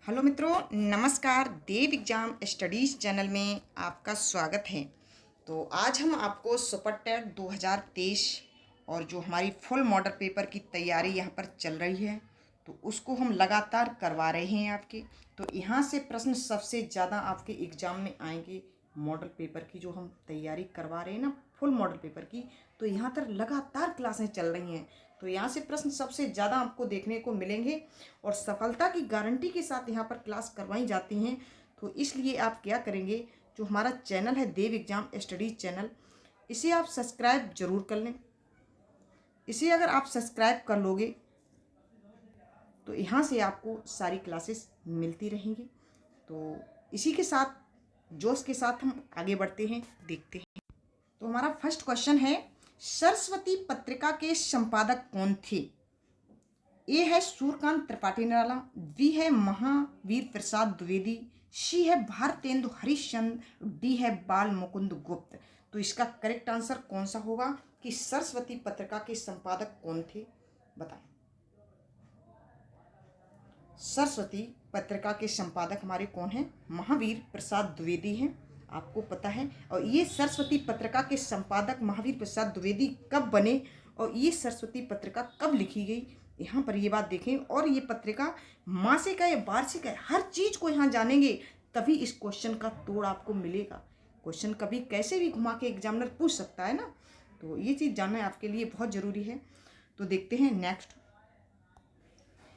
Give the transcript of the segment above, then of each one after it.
Hello मित्रों, नमस्कार। देव exam studies channel में आपका स्वागत है। तो आज हम आपको सुपर टेट 2023 और जो हमारी फुल मॉडल पेपर की तैयारी यहाँ पर चल रही है तो उसको हम लगातार करवा रहे हैं आपके। तो यहाँ से प्रश्न सबसे ज़्यादा आपके एग्ज़ाम में आएंगे मॉडल पेपर की, जो हम तैयारी करवा रहे हैं ना फुल मॉडल पेपर की। तो यहाँ तक लगातार क्लासें चल रही हैं, तो यहाँ से प्रश्न सबसे ज़्यादा आपको देखने को मिलेंगे और सफलता की गारंटी के साथ यहाँ पर क्लास करवाई जाती हैं। तो इसलिए आप क्या करेंगे, जो हमारा चैनल है देव एग्जाम स्टडीज चैनल, इसे आप सब्सक्राइब जरूर कर लें। इसे अगर आप सब्सक्राइब कर लोगे तो यहाँ से आपको सारी क्लासेस मिलती रहेंगी। तो इसी के साथ जोश के साथ हम आगे बढ़ते हैं, देखते हैं। तो हमारा फर्स्ट क्वेश्चन है, सरस्वती पत्रिका के संपादक कौन थे? ए है सूर्यकांत त्रिपाठी निराला, बी है महावीर प्रसाद द्विवेदी, सी है भारतेंदु हरिश्चंद्र, डी है बाल मुकुंद गुप्त। तो इसका करेक्ट आंसर कौन सा होगा कि सरस्वती पत्रिका के संपादक कौन थे? बताएं। सरस्वती पत्रिका के संपादक हमारे कौन हैं? महावीर प्रसाद द्विवेदी हैं, आपको पता है। और ये सरस्वती पत्रिका के संपादक महावीर प्रसाद द्विवेदी कब बने और ये सरस्वती पत्रिका कब लिखी गई, यहाँ पर ये बात देखें। और ये पत्रिका मासिक है या वार्षिक है, हर चीज़ को यहाँ जानेंगे, तभी इस क्वेश्चन का तोड़ आपको मिलेगा। क्वेश्चन कभी कैसे भी घुमा के एग्जामिनर पूछ सकता है ना, तो ये चीज़ जानना आपके लिए बहुत ज़रूरी है। तो देखते हैं नेक्स्ट।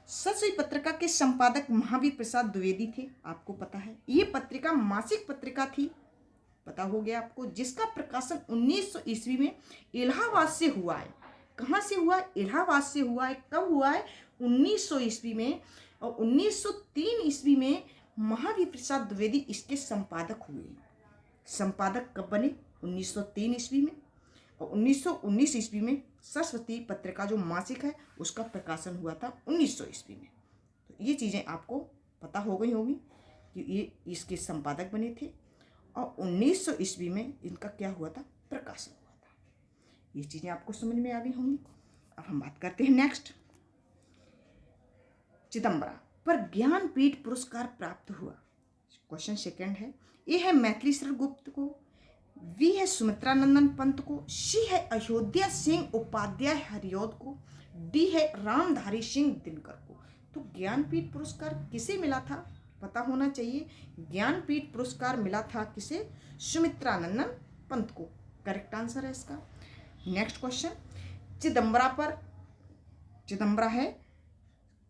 सरस्वती पत्रिका के संपादक महावीर प्रसाद द्विवेदी थे, आपको पता है। ये पत्रिका मासिक पत्रिका थी, पता हो गया आपको, जिसका प्रकाशन 1900 ईस्वी में इलाहाबाद से हुआ है। कहाँ से हुआ है? इलाहाबाद से हुआ है। कब हुआ है? 1900 ईस्वी में। और 1903 ईस्वी में महावीर प्रसाद द्विवेदी इसके संपादक हुए। संपादक कब बने? 1903 ईस्वी में। और 1919 ईस्वी में सरस्वती पत्रिका जो मासिक है उसका प्रकाशन हुआ था 1900 ईस्वी में। तो ये चीज़ें आपको पता हो गई होगी कि ये इसके संपादक बने थे और 1900 ईस्वी में इनका क्या हुआ था? प्रकाशन हुआ था। ये चीज़ें आपको समझ में आ गई होंगी। अब हम बात करते हैं नेक्स्ट। चिदम्बरा पर ज्ञानपीठ पुरस्कार प्राप्त हुआ। क्वेश्चन सेकंड है। ए है मैथिली शरण गुप्त को, बी है सुमित्रा नंदन पंत को, सी है अयोध्या सिंह उपाध्याय हरिऔध को, डी है रामधारी सिंह दिनकर को। तो ज्ञानपीठ पुरस्कार किसे मिला था? पता होना चाहिए। ज्ञानपीठ पुरस्कार मिला था किसे? सुमित्रा नंदन पंत को। करेक्ट आंसर है इसका। Next question. चिदम्बरा है,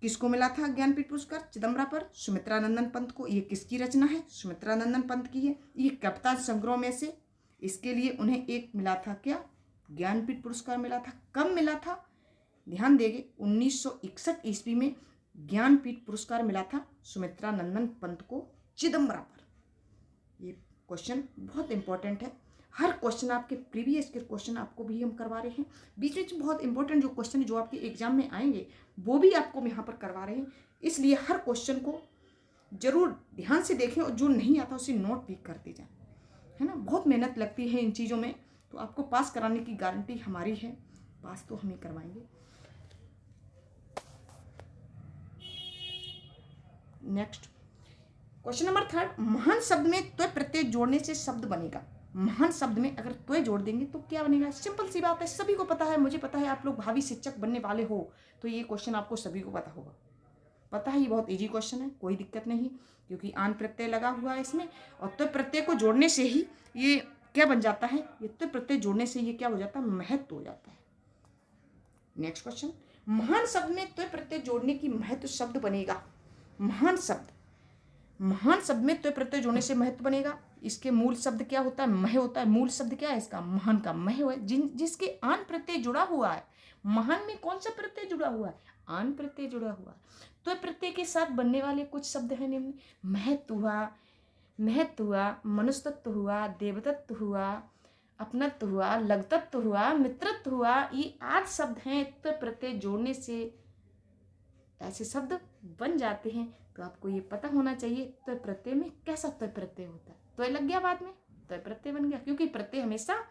किसको मिला था ज्ञानपीठ पुरस्कार? चिदम्बरा पर सुमित्रा नंदन पंत को। ये किसकी रचना है? सुमित्रा नंदन पंत की है। ये कविता संग्रह में से इसके लिए उन्हें एक मिला था, क्या? ज्ञानपीठ पुरस्कार मिला था। कब मिला था? ध्यान देंगे, 1961 ईस्वी में ज्ञानपीठ पुरस्कार मिला था सुमित्रा नंदन पंत को चिदम्बरा पर। ये क्वेश्चन बहुत इंपॉर्टेंट है। हर क्वेश्चन आपके प्रीवियस के क्वेश्चन आपको भी हम करवा रहे हैं। बीच बीच बहुत इंपॉर्टेंट जो क्वेश्चन जो आपके एग्जाम में आएंगे वो भी आपको हम यहाँ पर करवा रहे हैं। इसलिए हर क्वेश्चन को जरूर ध्यान से देखें और जो नहीं आता उसे नोट भी करते जाएं, है ना। बहुत मेहनत लगती है इन चीज़ों में, तो आपको पास कराने की गारंटी हमारी है। पास तो हम ही करवाएंगे। Next question number third. महान शब्द में त्वय प्रत्यय जोड़ने से शब्द बनेगा। महान शब्द में अगर त्वय जोड़ देंगे तो क्या बनेगा? सिंपल सी बात है, सभी को पता है, मुझे पता है, आप लोग भावी शिक्षक बनने वाले हो तो ये क्वेश्चन आपको सभी को पता होगा। पता है, ये बहुत इजी क्वेश्चन है, कोई दिक्कत नहीं, क्योंकि आन प्रत्यय लगा हुआ है इसमें। और त्वय प्रत्यय को जोड़ने से ही ये क्या बन जाता है? ये त्वय प्रत्यय जोड़ने से ये क्या हो जाता है? महत्व हो जाता है। Next question. महान शब्द में त्वय प्रत्यय जोड़ने की महत्व शब्द बनेगा। महान शब्द में त्वय प्रत्यय जोड़ने से महत्व बनेगा। इसके मूल शब्द क्या होता है? मह होता है। मूल शब्द क्या है इसका? महान का मह है, जिसके आन प्रत्यय जुड़ा हुआ है। महान में कौन सा प्रत्यय जुड़ा हुआ है? आन प्रत्यय जुड़ा हुआ है। त्वय प्रत्यय के साथ बनने वाले कुछ शब्द हैं निम्न। महत्व हुआ, मनुष्यत्व हुआ, देवतत्व हुआ, अपनत्व हुआ, लघुत्व हुआ, मित्रत्व हुआ। ये 8 शब्द हैं, त्वय प्रत्यय जोड़ने से ऐसे शब्द बन जाते हैं। तो आपको ये पता होना चाहिए त्वय प्रत्यय में कैसा त्वय प्रत्यय होता है। त्वय लग गया बाद में, त्वय प्रत्यय बन गया, क्योंकि प्रत्यय हमेशा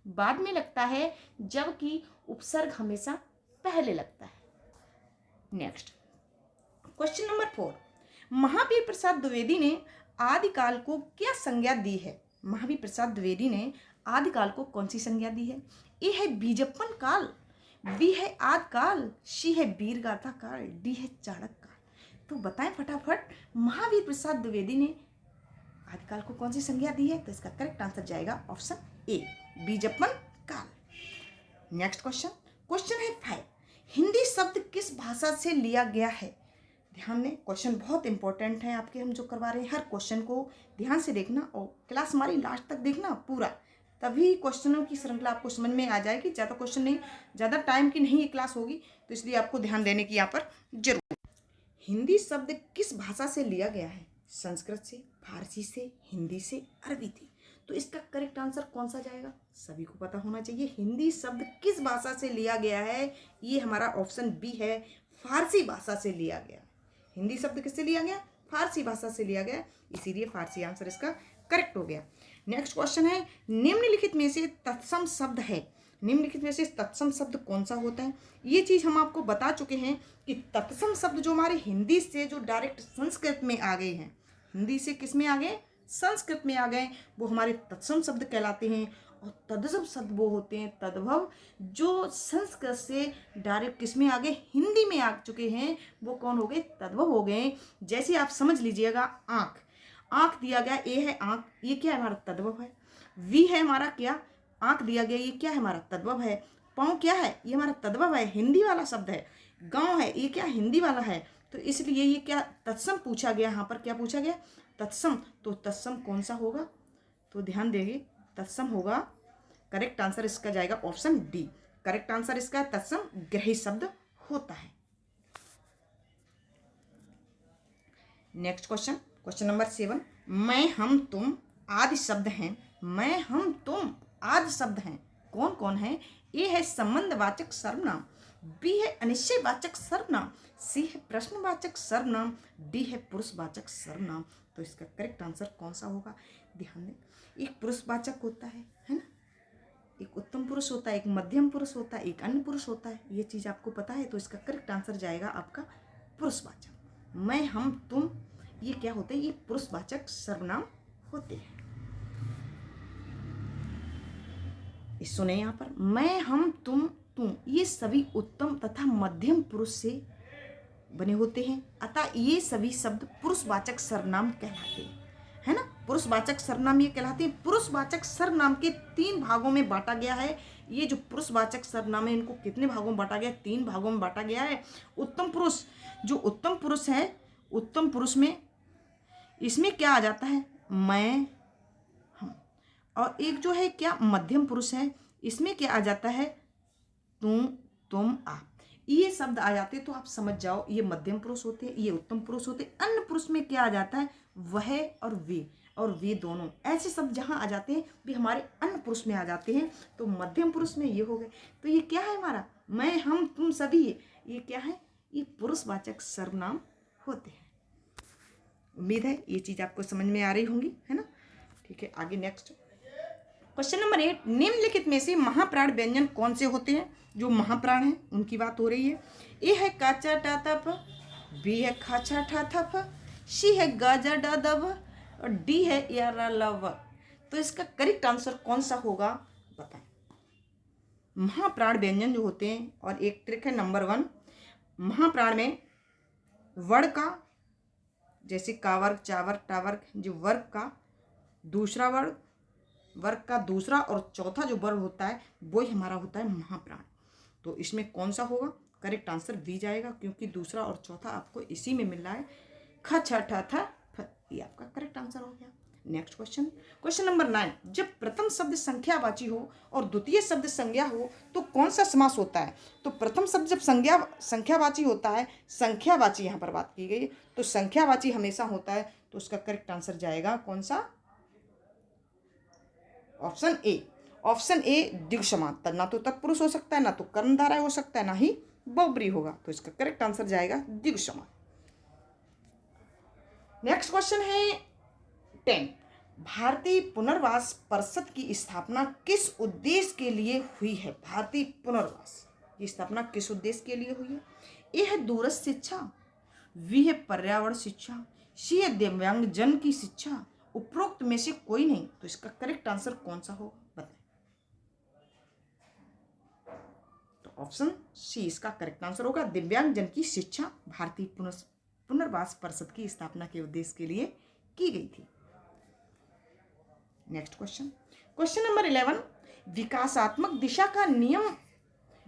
बाद में लगता है जबकि उपसर्ग हमेशा पहले लगता है। Next question number 4। Mahavir Prasad Dwivedi ने आदिकाल को क्या संज्ञा दी है? महावीर प्रसाद द्विवेदी ने आदिकाल को कौन सी संज्ञा दी है? ए है बीजप्पन काल, बी है आदिकाल, सी है वीरगाथा काल, डी है चाणक्य काल। तो बताएं फटाफट, महावीर प्रसाद द्विवेदी ने आदिकाल को कौन सी संज्ञा दी है? तो इसका करेक्ट आंसर जाएगा ऑप्शन ए, बीजप्पन काल। नेक्स्ट क्वेश्चन, क्वेश्चन है 5, हिंदी शब्द किस भाषा से लिया गया है? ध्यान दें, क्वेश्चन बहुत इंपॉर्टेंट है आपके, हम जो करवा रहे हैं हर क्वेश्चन को ध्यान से देखना और क्लास हमारी लास्ट तक देखना पूरा, तभी क्वेश्चनों की श्रृंखला आपको समझ में आ जाएगी। ज़्यादा क्वेश्चन नहीं, ज़्यादा टाइम की नहीं ये क्लास होगी, तो इसलिए आपको ध्यान देने की यहाँ पर जरूर। हिंदी शब्द किस भाषा से लिया गया है? संस्कृत से, फारसी से, हिंदी से, अरबी थी। तो इसका करेक्ट आंसर कौन सा जाएगा? सभी को पता होना चाहिए, हिंदी शब्द किस भाषा से लिया गया है? ये हमारा ऑप्शन बी है, फारसी भाषा से लिया गया। हिंदी शब्द किससे लिया गया? फारसी भाषा से लिया गया, इसीलिए फारसी आंसर इसका करेक्ट हो गया। नेक्स्ट क्वेश्चन है, निम्नलिखित में से तत्सम शब्द है, निम्नलिखित में से तत्सम शब्द कौन सा होता है? ये चीज़ हम आपको बता चुके हैं कि तत्सम शब्द जो हमारे हिंदी से जो डायरेक्ट संस्कृत में आ गए हैं, हिंदी से किस में आ गए? संस्कृत में आ गए, वो हमारे तत्सम शब्द कहलाते हैं। और तद्भव शब्द वो होते हैं, तद्भव जो संस्कृत से डायरेक्ट किस में आ गए? हिंदी में आ चुके हैं, वो कौन हो गए? तद्भव हो गए। जैसे आप समझ लीजिएगा, आँख, आँख दिया गया, ए है आँख, ये क्या है? हमारा तद्भव है। वी है हमारा क्या? आँख दिया गया, ये क्या है? हमारा तद्भव है। पाँव क्या है? ये हमारा तद्भव है, हिंदी वाला शब्द है। गाँव है, ये क्या? हिंदी वाला है। तो इसलिए ये क्या तत्सम पूछा गया, यहाँ पर क्या पूछा गया? तत्सम। तो तत्सम कौन सा होगा? तो ध्यान देंगे, तत्सम होगा, करेक्ट आंसर इसका जाएगा ऑप्शन डी। करेक्ट आंसर इसका तत्सम ग्रही शब्द होता है। नेक्स्ट क्वेश्चन, क्वेश्चन नंबर 7, मैं हम तुम आदि शब्द हैं, मैं हम तुम आदि शब्द हैं, कौन कौन है? ए है संबंधवाचक सर्वनाम, बी है अनिश्चयवाचक सर्वनाम, सी है प्रश्नवाचक सर्वनाम, डी है पुरुषवाचक सर्वनाम। तो इसका करेक्ट आंसर कौन सा होगा? ध्यान दें, एक पुरुषवाचक होता है ना, एक उत्तम पुरुष होता है, एक मध्यम पुरुष होता है, एक अन्य पुरुष होता है, ये चीज़ आपको पता है। तो इसका करेक्ट आंसर जाएगा आपका पुरुषवाचक। मैं हम तुम ये क्या होते हैं? ये पुरुषवाचक सर्वनाम होते हैं। सुने यहाँ पर, मैं हम तुम ये सभी उत्तम तथा मध्यम पुरुष से बने होते हैं, अतः ये सभी शब्द पुरुषवाचक सर्वनाम कहलाते हैं, है ना। पुरुषवाचक सर्वनाम ये कहलाते हैं। पुरुषवाचक सर्वनाम के 3 भागों में बांटा गया है। ये जो पुरुषवाचक सर्वनाम है, इनको कितने भागों में बांटा गया? 3 भागों में बांटा गया है। उत्तम पुरुष, जो उत्तम पुरुष है, उत्तम पुरुष में इसमें क्या आ जाता है? मैं, हम। और एक जो है क्या? मध्यम पुरुष है, इसमें क्या आ जाता है? तुम, आप। ये शब्द आ जाते हैं तो आप समझ जाओ, ये मध्यम पुरुष होते हैं, ये उत्तम पुरुष होते हैं। अन्य पुरुष में क्या आ जाता है? वह और वे दोनों, ऐसे शब्द जहाँ आ जाते हैं भी हमारे अन्य पुरुष में आ जाते हैं। तो मध्यम पुरुष में ये हो गए। तो ये क्या है हमारा? मैं हम तुम सभी, ये क्या है? ये पुरुषवाचक सर्वनाम होते हैं। उम्मीद है ये चीज़ आपको समझ में आ रही होंगी, है ना। ठीक है, आगे नेक्स्ट क्वेश्चन नंबर 8, निम्नलिखित में से महाप्राण व्यंजन कौन से होते हैं? जो महाप्राण हैं उनकी बात हो रही है। ए है काचा टा तप, बी है खाचा ठा थप, सी है गाजा डा दब, और डी है यारा लव। तो इसका करेक्ट आंसर कौन सा होगा? बताएं। महाप्राण व्यंजन जो होते हैं, और एक ट्रिक है नंबर 1, महाप्राण में वर्ग का, जैसे कावर्ग, चावर्ग, टावर्ग, जो वर्ग का दूसरा वर्ग का दूसरा और चौथा जो वर्ग होता है, वो ही हमारा होता है महाप्राण। तो इसमें कौन सा होगा? करेक्ट आंसर बी जाएगा, क्योंकि दूसरा और चौथा आपको इसी में मिल रहा है। ख छ ठ थ फ, ये आपका करेक्ट आंसर हो गया। नेक्स्ट क्वेश्चन, क्वेश्चन नंबर 9, जब प्रथम शब्द संख्यावाची हो और द्वितीय शब्द संज्ञा हो तो कौन सा समास होता है? तो प्रथम शब्द जब संख्यावाची होता है, संख्यावाची यहाँ पर बात की गई, तो संख्यावाची हमेशा होता है। तो उसका करेक्ट आंसर जाएगा कौन सा? Option A. ऑप्शन ए द्विगु समास, ना तो तत्पुरुष हो सकता है, ना तो कर्मधारय हो सकता है, ना ही बहुब्रीहि होगा। तो इसका करेक्ट आंसर जाएगा द्विगु समास। नेक्स्ट क्वेश्चन है 10, भारतीय पुनर्वास परिषद की स्थापना किस उद्देश्य के लिए हुई है? भारतीय पुनर्वास की स्थापना किस उद्देश्य के लिए हुई है? ए है दूरस्थ शिक्षा, वी है पर्यावरण शिक्षा, सी है दिव्यांग जन की शिक्षा, उपरोक्त में से कोई नहीं। तो इसका करेक्ट आंसर कौन सा हो बताएं। तो ऑप्शन सी इसका करेक्ट आंसर होगा, दिव्यांग जन की शिक्षा भारतीय पुनर्वास परिषद की स्थापना के उद्देश्य के लिए की गई थी। नेक्स्ट क्वेश्चन, क्वेश्चन नंबर 11, विकासात्मक दिशा का नियम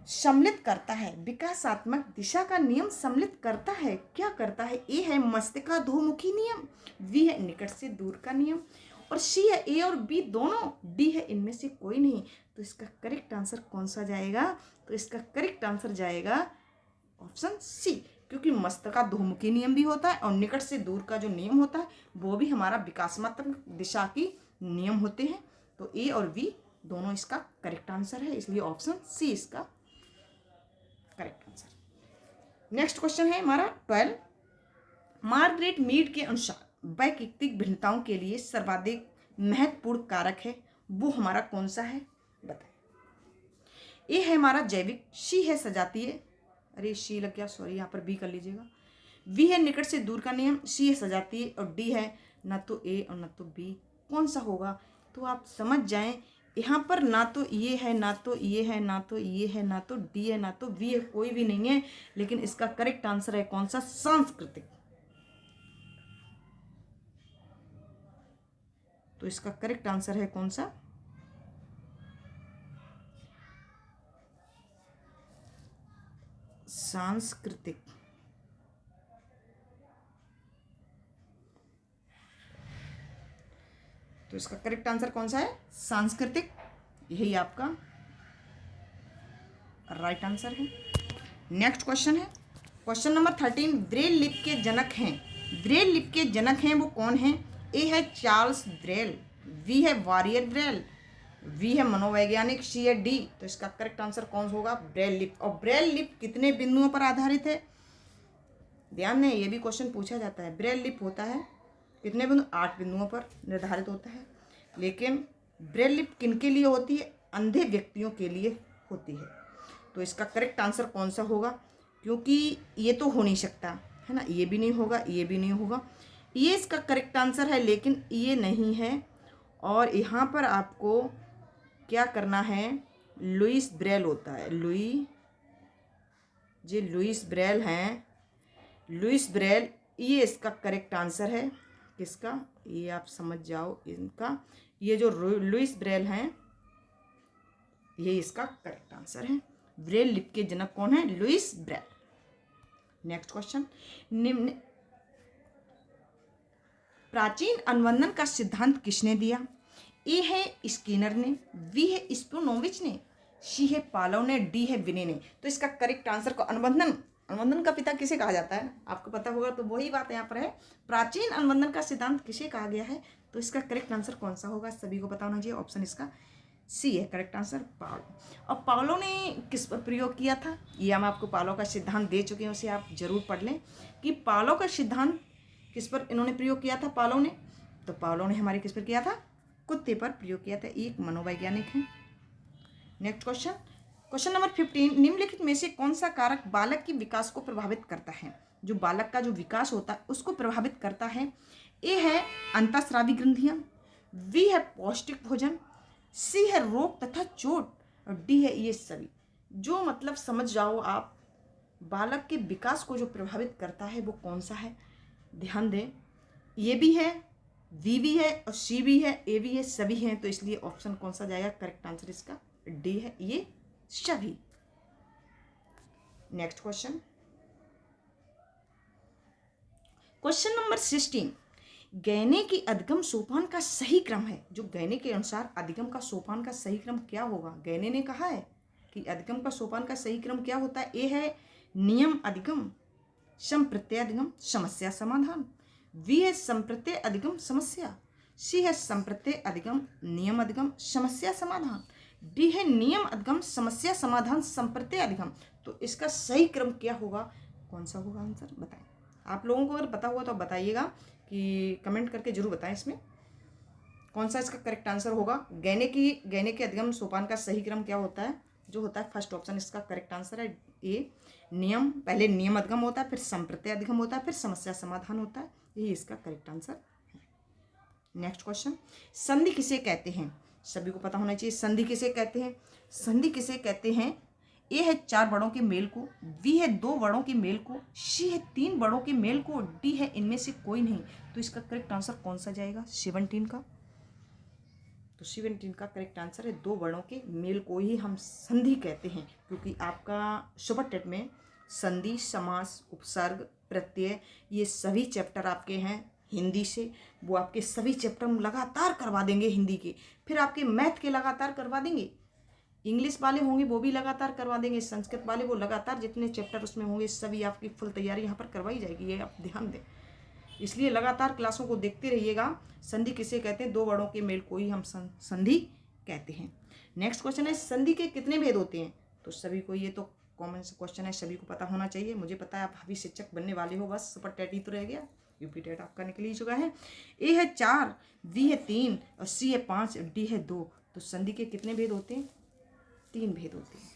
सम्मिलित करता है। विकासात्मक दिशा का नियम सम्मिलित करता है, क्या करता है? ए है मस्तिष्काधोमुखी नियम, बी है निकट से दूर का नियम, और सी है ए और बी दोनों, डी है इनमें से कोई नहीं। तो इसका करेक्ट आंसर कौन सा जाएगा? तो इसका करेक्ट आंसर जाएगा ऑप्शन सी, क्योंकि मस्तिष्काधोमुखी नियम भी होता है और निकट से दूर का जो नियम होता है वो भी हमारा विकासात्मक दिशा की नियम होते हैं। तो ए और बी दोनों इसका करेक्ट आंसर है, इसलिए ऑप्शन सी इसका करेक्ट आंसर। नेक्स्ट क्वेश्चन है हमारा 12, मार्गरेट मीड के अनुसार वैयक्तिक भिन्नताओं के लिए सर्वाधिक महत्वपूर्ण कारक है, वो हमारा कौन सा है बताएं। ए है हमारा जैविक, सी है सजातीय, अरे सी लग गया सॉरी, यहाँ पर बी कर लीजिएगा, बी है निकट से दूर का नियम, सी है सजातीय, और डी है ना तो ए और ना तो बी। कौन सा होगा? तो आप समझ जाएं, यहाँ पर ना तो ये है, ना तो ये है, ना तो ये है, ना तो डी है, ना तो बी है, कोई भी नहीं है। लेकिन इसका करेक्ट आंसर है कौन सा? सांस्कृतिक। तो इसका करेक्ट आंसर है कौन सा? सांस्कृतिक। तो इसका करेक्ट आंसर कौन सा है? सांस्कृतिक। यही आपका राइट आंसर है। नेक्स्ट क्वेश्चन है क्वेश्चन नंबर 13, ब्रेल लिपि के जनक हैं। ब्रेल लिपि के जनक हैं वो कौन हैं? ए है चार्ल्स ब्रेल, बी है वारियर ब्रेल, वी है मनोवैज्ञानिक, सी है डी। तो इसका करेक्ट आंसर कौन होगा? ब्रेल लिपि। और ब्रेल लिपि कितने बिंदुओं पर आधारित है? ध्यान दें, ये भी क्वेश्चन पूछा जाता है। ब्रेल लिपि होता है कितने बिंदु? 8 बिंदुओं पर निर्धारित होता है। लेकिन ब्रेल लिपि किनके लिए होती है? अंधे व्यक्तियों के लिए होती है। तो इसका करेक्ट आंसर कौन सा होगा? क्योंकि ये तो हो नहीं सकता है ना, ये भी नहीं होगा, ये भी नहीं होगा, ये इसका करेक्ट आंसर है, लेकिन ये नहीं है। और यहाँ पर आपको क्या करना है? लुइस ब्रेल होता है, लुइस ब्रेल हैं, लुइस ब्रेल, ये इसका करेक्ट आंसर है। किसका? ये आप समझ जाओ इनका, ये जो लुइस ब्रेल हैं ये इसका करेक्ट आंसर है। ब्रेल लिपि के जनक कौन है? Louis Braille. नेक्स्ट क्वेश्चन, निम्न प्राचीन अनुबंधन का सिद्धांत किसने दिया? ए है स्किनर ने, बी है स्पूनोविच ने, सी है पालोव ने, डी है विने ने। तो इसका करेक्ट आंसर को अनुबंधन का पिता किसे कहा जाता है? आपको पता होगा, तो वही बात यहाँ पर है, प्राचीन अनुबंधन का सिद्धांत किसे कहा गया है? तो इसका करेक्ट आंसर कौन सा होगा? सभी को पता होना चाहिए। ऑप्शन इसका सी है करेक्ट आंसर, पालो। और पालो ने किस पर प्रयोग किया था? ये हम आपको पालो का सिद्धांत दे चुके हैं, उसे आप जरूर पढ़ लें कि पालो का सिद्धांत किस पर इन्होंने प्रयोग किया था पालो ने। तो पालो ने हमारे किस पर किया था? कुत्ते पर प्रयोग किया था, एक मनोवैज्ञानिक है। नेक्स्ट क्वेश्चन, क्वेश्चन नंबर 15, निम्नलिखित में से कौन सा कारक बालक की विकास को प्रभावित करता है? जो बालक का जो विकास होता है उसको प्रभावित करता है। ए है अंतःस्रावी ग्रंथियां, बी है पौष्टिक भोजन, सी है रोग तथा चोट, और डी है ये सभी। जो मतलब समझ जाओ आप, बालक के विकास को जो प्रभावित करता है वो कौन सा है? ध्यान दें, ये भी है, वी भी है, और सी भी है, ए भी है, सभी हैं। तो इसलिए ऑप्शन कौन सा जाएगा? करेक्ट आंसर इसका डी है, ये सभी। नेक्स्ट क्वेश्चन, क्वेश्चन नंबर 16, गहने की अधिगम सोपान का सही क्रम है। जो गहने के अनुसार अधिगम का सोपान का सही क्रम क्या होगा? गहने ने कहा है कि अधिगम का सोपान का सही क्रम क्या होता है? ए है नियम अधिगम, संप्रत्यय अधिगम, समस्या समाधान, बी है संप्रत्यय अधिगम समस्या, सी है संप्रत्यय अधिगम नियम अधिगम समस्या समाधान, डी है नियम अधिगम समस्या समाधान संप्रत्यय अधिगम। तो इसका सही क्रम क्या होगा? कौन सा होगा आंसर बताएं। आप लोगों को अगर पता होगा तो बताइएगा, कि कमेंट करके जरूर बताएं इसमें कौन सा इसका करेक्ट आंसर होगा। गहने के अधिगम सोपान का सही क्रम क्या होता है? जो होता है फर्स्ट ऑप्शन इसका करेक्ट आंसर है ए। नियम, पहले नियम अधिगम होता है, फिर संप्रत्यय अधिगम होता है, फिर समस्या समाधान होता है, यही इसका करेक्ट आंसर है। नेक्स्ट क्वेश्चन, संधि किसे कहते हैं? सभी को पता होना चाहिए संधि किसे कहते हैं। संधि किसे कहते हैं? ए है 4 वर्णों के मेल को, बी है 2 वर्णों के मेल को, सी है 3 वर्णों के मेल को, डी है इनमें से कोई नहीं। तो इसका करेक्ट आंसर कौन सा जाएगा? 17 का। तो 17 का करेक्ट आंसर है 2 वर्णों के मेल को ही हम संधि कहते हैं, क्योंकि आपका सुपर टेट में संधि, समास, उपसर्ग, प्रत्यय ये सभी चैप्टर आपके हैं हिंदी से। वो आपके सभी चैप्टर हम लगातार करवा देंगे हिंदी के, फिर आपके मैथ के लगातार करवा देंगे, इंग्लिश वाले होंगे वो भी लगातार करवा देंगे, संस्कृत वाले वो लगातार जितने चैप्टर उसमें होंगे सभी आपकी फुल तैयारी यहाँ पर करवाई जाएगी, ये आप ध्यान दें। इसलिए लगातार क्लासों को देखते रहिएगा। संधि किसे कहते हैं? 2 वर्णों के मेल को ही हम संधि कहते हैं। नेक्स्ट क्वेश्चन है, संधि के कितने भेद होते हैं? तो सभी को ये तो कॉमन क्वेश्चन है, सभी को पता होना चाहिए। मुझे पता है आप भावी शिक्षक बनने वाले हो, बस सुपर टेट ही तो रह गया, यूपी टेट आपका निकल ही चुका है। ए है 4, बी है 3 और सी है 5, डी है 2। तो संधि के कितने भेद होते हैं? 3 भेद होते हैं।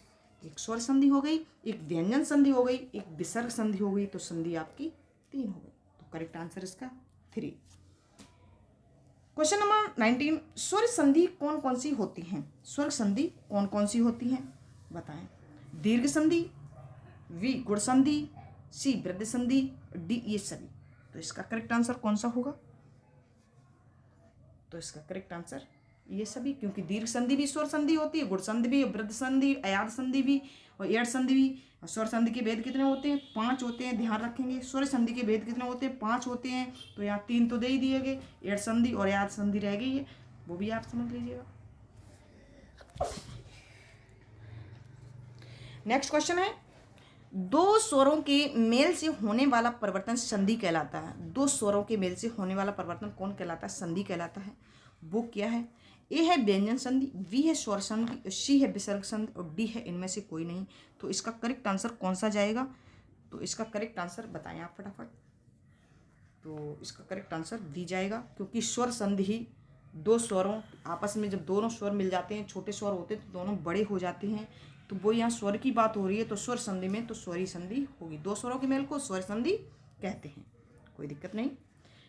एक स्वर संधि हो गई, एक व्यंजन संधि हो गई, एक विसर्ग संधि हो गई। तो संधि आपकी 3 हो गई। तो करेक्ट आंसर इसका 3। क्वेश्चन नंबर 19, स्वर संधि कौन कौन सी होती हैं? स्वर संधि कौन कौन सी होती हैं बताएं। दीर्घ संधि, वी गुण संधि, सी वृद्धि संधि, डी ये सभी। तो इसका करेक्ट आंसर कौन सा होगा? तो इसका करेक्ट आंसर ये सभी, क्योंकि दीर्घ संधि भी स्वर संधि होती है, गुण संधि भी, वृद्ध संधि, अयाद संधि भी और एड संधि भी। और स्वर संधि के भेद कितने होते हैं? 5 होते हैं, ध्यान रखेंगे। स्वर संधि के भेद कितने होते हैं? 5 होते हैं। तो यहाँ 3 तो दे ही दिए गए, एड संधि और अयाद संधि रह गई है, वो भी आप समझ लीजिएगा। नेक्स्ट क्वेश्चन है, 2 स्वरों के मेल से होने वाला परिवर्तन संधि कहलाता है। 2 स्वरों के मेल से होने वाला परिवर्तन कौन कहलाता है? संधि कहलाता है। वो क्या है? ए है व्यंजन संधि, बी है स्वर संधि, सी है विसर्ग संधि और डी है इनमें से कोई नहीं। तो इसका करेक्ट आंसर कौन सा जाएगा? तो इसका करेक्ट आंसर बताएं आप फटाफट। तो इसका करेक्ट आंसर दी जाएगा, क्योंकि स्वर संधि ही 2 स्वरों आपस में जब दोनों स्वर मिल जाते हैं, छोटे स्वर होते हैं तो दोनों बड़े हो जाते हैं। तो वो यहाँ स्वर की बात हो रही है, तो स्वर संधि में तो स्वरी संधि होगी। 2 स्वरों के मेल को स्वर संधि कहते हैं, कोई दिक्कत नहीं।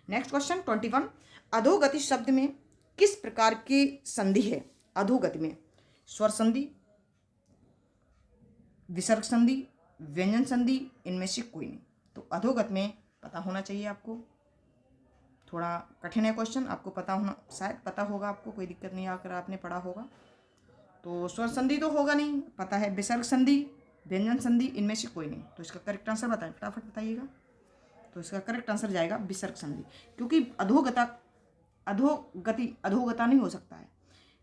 नेक्स्ट क्वेश्चन 21, अधोगति शब्द में किस प्रकार की संधि है? अधोगति में स्वर संधि, विसर्ग संधि, व्यंजन संधि, इनमें से कोई नहीं। तो अधोगति में पता होना चाहिए आपको, थोड़ा कठिन है क्वेश्चन, आपको पता होना, शायद पता होगा आपको, कोई दिक्कत नहीं, आकर आपने पढ़ा होगा। तो स्वर संधि तो होगा नहीं, पता है विसर्ग संधि, व्यंजन संधि, इनमें से कोई नहीं। तो इसका करेक्ट आंसर बताएं, फटाफट बताइएगा। तो इसका करेक्ट आंसर जाएगा विसर्ग संधि, क्योंकि अधोगता नहीं हो सकता है,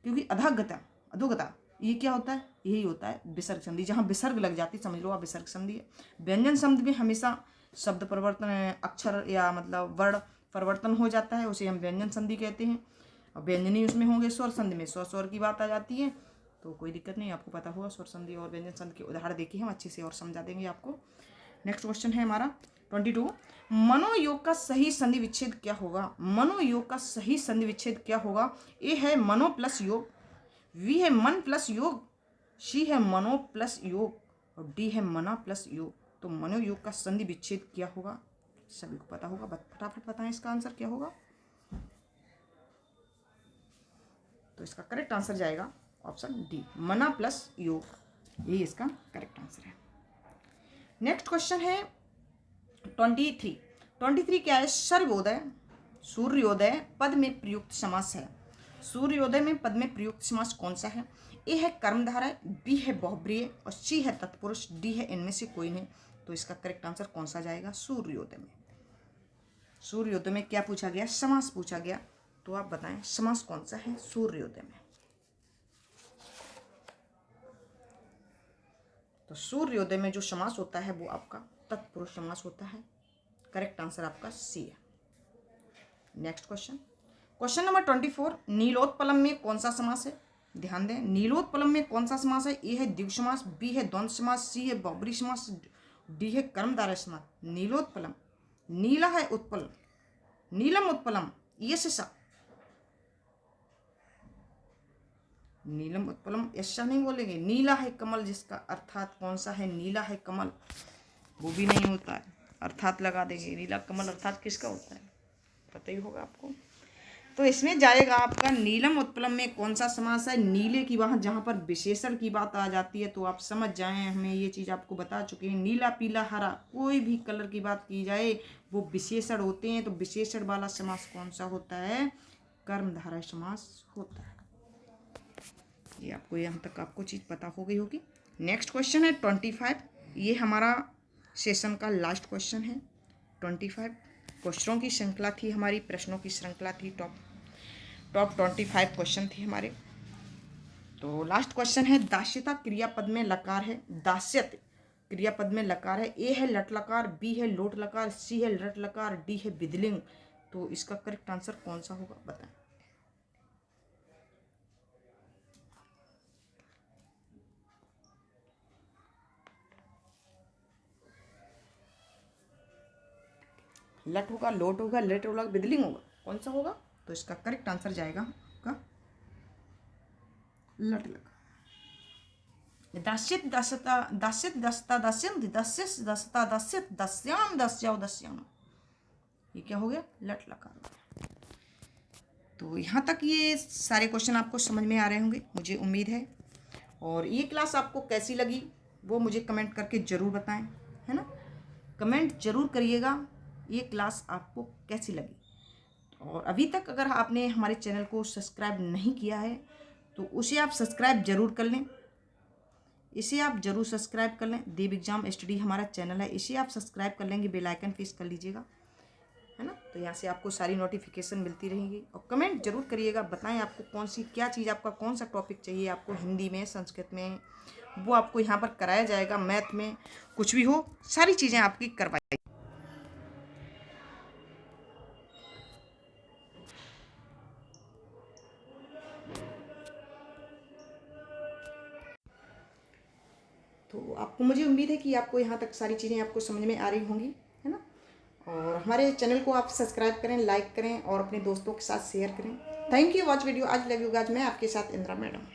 क्योंकि अधोगता ये क्या होता है? यही होता है विसर्ग संधि, जहाँ विसर्ग लग जाती समझ लो आप विसर्ग संधि है। व्यंजन संधि में हमेशा शब्द परिवर्तन, अक्षर या मतलब वर्ण परिवर्तन हो जाता है, उसे हम व्यंजन संधि कहते हैं। और व्यंजनी उसमें होंगे, स्वर संधि में स्वर की बात आ जाती है। तो कोई दिक्कत नहीं, आपको पता होगा। स्वर संधि और व्यंजन संधि के उदाहरण देखिए, हम अच्छे से और समझा देंगे आपको। नेक्स्ट क्वेश्चन है हमारा 22, मनोयोग का सही संधि विच्छेद क्या होगा? मनोयोग का सही संधि विच्छेद क्या होगा? ए है मनो प्लस योग, वी है मन प्लस योग, सी है मनो प्लस योग और डी है मना प्लस योग। तो मनोयोग का संधि विच्छेद क्या होगा? सभी को पता होगा, फटाफट बताएं इसका आंसर क्या होगा। तो इसका करेक्ट आंसर जाएगा ऑप्शन डी, मना प्लस योग, यही इसका करेक्ट आंसर है। नेक्स्ट क्वेश्चन है 23 क्या है? सर्वोदय, सूर्योदय पद में प्रयुक्त समास है। सूर्योदय में पद में प्रयुक्त समास कौन सा है? ए है कर्मधारय, बी है बहुब्रीहि और सी है तत्पुरुष, डी है इनमें से कोई नहीं। तो इसका करेक्ट आंसर कौन सा जाएगा? सूर्योदय में। सूर्योदय में क्या पूछा गया? समास पूछा गया। तो आप बताएं समास कौन सा है सूर्योदय में? तो सूर्योदय में जो समास होता है वो आपका तत्पुरुष समास होता है। करेक्ट आंसर आपका सी है। नेक्स्ट क्वेश्चन नंबर 24, नीलोत्पलम में कौन सा समास है? ध्यान दें, नीलोत्पलम में कौन सा समास है? ए है द्विगु समास, बी है द्वंद्व समास, सी है बहुब्रीहि समास, डी है कर्मधारय समास। नीलोत्पलम, नीला है उत्पल, नीलम उत्पलम, ये से सा। नीलम उत्पलम ऐसा नहीं बोलेंगे। नीला है कमल जिसका, अर्थात कौन सा है? नीला है कमल, वो भी नहीं होता है, अर्थात लगा देंगे। नीला कमल अर्थात किसका होता है, पता ही होगा आपको। तो इसमें जाएगा आपका नीलम उत्पलम में कौन सा समास है? नीले की वहाँ जहाँ पर विशेषण की बात आ जाती है तो आप समझ जाएं, हमें ये चीज़ आपको बता चुके हैं। नीला पीला हरा कोई भी कलर की बात की जाए वो विशेषण होते हैं, तो विशेषण वाला समास कौन सा होता है? कर्मधारय समास होता है। ये आपको यहाँ तक आपको चीज़ पता हो गई होगी। नेक्स्ट क्वेश्चन है 25। ये हमारा सेशन का लास्ट क्वेश्चन है। 25 क्वेश्चनों की श्रृंखला थी हमारी, प्रश्नों की श्रृंखला थी। टॉप 25 क्वेश्चन थे हमारे। तो लास्ट क्वेश्चन है, दास्यता क्रियापद में लकार है। दास्यत क्रियापद में लकार है। ए है लट लकार, बी है लोट लकार, सी है लट लकार, डी है विधिलिंग। तो इसका करेक्ट आंसर कौन सा होगा, बताएं। लट होगा, लोट होगा, लेट होगा, विधिलिंग होगा, कौन सा होगा? तो इसका करेक्ट आंसर जाएगा आपका लट लकार। दास्यत दस्यता, दास्यत दस्ता दास्यंत, दस्यस दस्ता दस्यत, दस्याम दस्याओ दस्याम। ये क्या हो गया? लट लकार। तो यहाँ तक ये सारे क्वेश्चन आपको समझ में आ रहे होंगे, मुझे उम्मीद है। और ये क्लास आपको कैसी लगी वो मुझे कमेंट करके ज़रूर बताएं, है ना। कमेंट ज़रूर करिएगा ये क्लास आपको कैसी लगी। और अभी तक अगर आपने हमारे चैनल को सब्सक्राइब नहीं किया है तो उसे आप सब्सक्राइब ज़रूर कर लें। इसे आप ज़रूर सब्सक्राइब कर लें। देव एग्जाम स्टडी हमारा चैनल है, इसे आप सब्सक्राइब कर लेंगे, बेल आइकन प्रेस कर लीजिएगा, है ना। तो यहाँ से आपको सारी नोटिफिकेशन मिलती रहेंगी। और कमेंट जरूर करिएगा, बताएं आपको कौन सी क्या चीज़, आपका कौन सा टॉपिक चाहिए आपको, हिंदी में, संस्कृत में, वो आपको यहाँ पर कराया जाएगा। मैथ में कुछ भी हो, सारी चीज़ें आपकी करवाई। तो आपको, मुझे उम्मीद है कि आपको यहाँ तक सारी चीज़ें आपको समझ में आ रही होंगी, है ना। और हमारे चैनल को आप सब्सक्राइब करें, लाइक करें और अपने दोस्तों के साथ शेयर करें। Thank you watch video. आज लव यू गाइस, मैं आपके साथ इंद्रा मैडम।